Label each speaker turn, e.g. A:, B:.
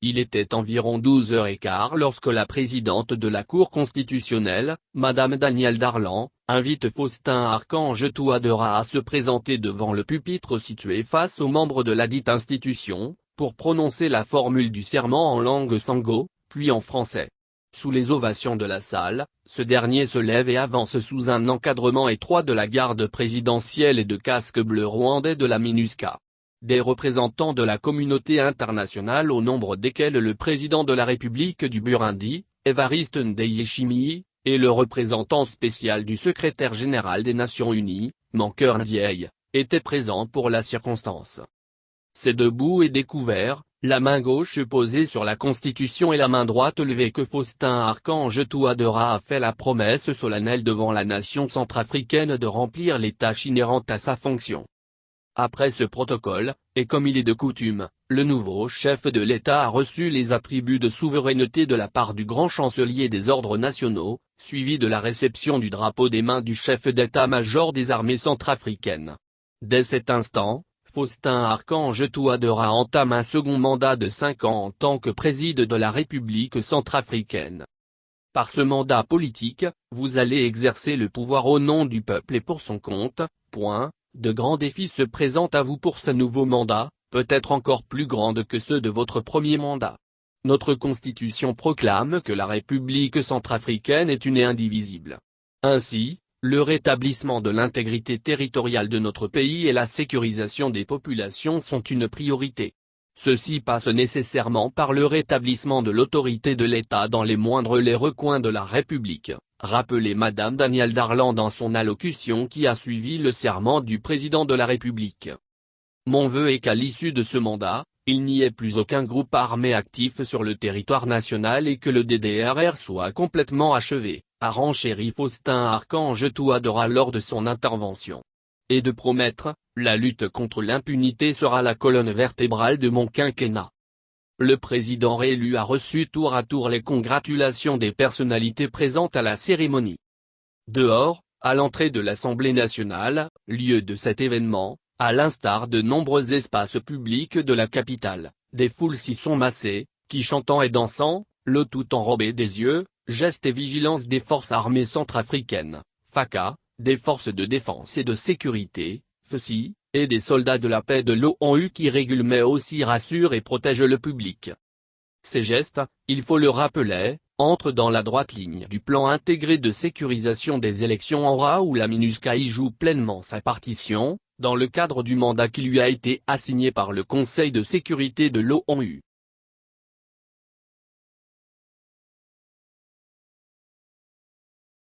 A: Il était environ 12h15 lorsque la présidente de la Cour constitutionnelle, Madame Danielle Darlan, invite Faustin Archange Touadéra à se présenter devant le pupitre situé face aux membres de la dite institution, pour prononcer la formule du serment en langue sango, puis en français. Sous les ovations de la salle, ce dernier se lève et avance sous un encadrement étroit de la garde présidentielle et de casques bleus rwandais de la MINUSCA. Des représentants de la communauté internationale au nombre desquels le président de la République du Burundi, Evariste Ndayishimiye, et le représentant spécial du secrétaire général des Nations Unies, Mankeur Ndiaye, étaient présents pour la circonstance. C'est debout et découvert, la main gauche posée sur la Constitution et la main droite levée que Faustin Archange Touadéra a fait la promesse solennelle devant la nation centrafricaine de remplir les tâches inhérentes à sa fonction. Après ce protocole, et comme il est de coutume, le nouveau chef de l'État a reçu les attributs de souveraineté de la part du grand chancelier des ordres nationaux, suivi de la réception du drapeau des mains du chef d'état-major des armées centrafricaines. Dès cet instant, Faustin Archange Touadéra entame un second mandat de 5 ans en tant que président de la République centrafricaine. Par ce mandat politique, vous allez exercer le pouvoir au nom du peuple et pour son compte. De grands défis se présentent à vous pour ce nouveau mandat, peut-être encore plus grands que ceux de votre premier mandat. Notre Constitution proclame que la République centrafricaine est une et indivisible. Ainsi, le rétablissement de l'intégrité territoriale de notre pays et la sécurisation des populations sont une priorité. Ceci passe nécessairement par le rétablissement de l'autorité de l'État dans les moindres recoins de la République, rappelait Madame Danielle Darlan dans son allocution qui a suivi le serment du président de la République. Mon vœu est qu'à l'issue de ce mandat, il n'y ait plus aucun groupe armé actif sur le territoire national et que le DDRR soit complètement achevé, a renchéri Faustin Archange Touadéra lors de son intervention. Et de promettre, la lutte contre l'impunité sera la colonne vertébrale de mon quinquennat. Le président réélu a reçu tour à tour les congratulations des personnalités présentes à la cérémonie. Dehors, à l'entrée de l'Assemblée nationale, lieu de cet événement, à l'instar de nombreux espaces publics de la capitale, des foules s'y sont massées, qui chantant et dansant, le tout enrobé des yeux, gestes et vigilance des forces armées centrafricaines, FACA, des forces de défense et de sécurité, FECI, et des soldats de la paix de l'ONU qui régulent mais aussi rassurent et protègent le public. Ces gestes, il faut le rappeler, entrent dans la droite ligne du plan intégré de sécurisation des élections en RA où la MINUSCA y joue pleinement sa partition, dans le cadre du mandat qui lui a été assigné par le Conseil de sécurité de l'ONU.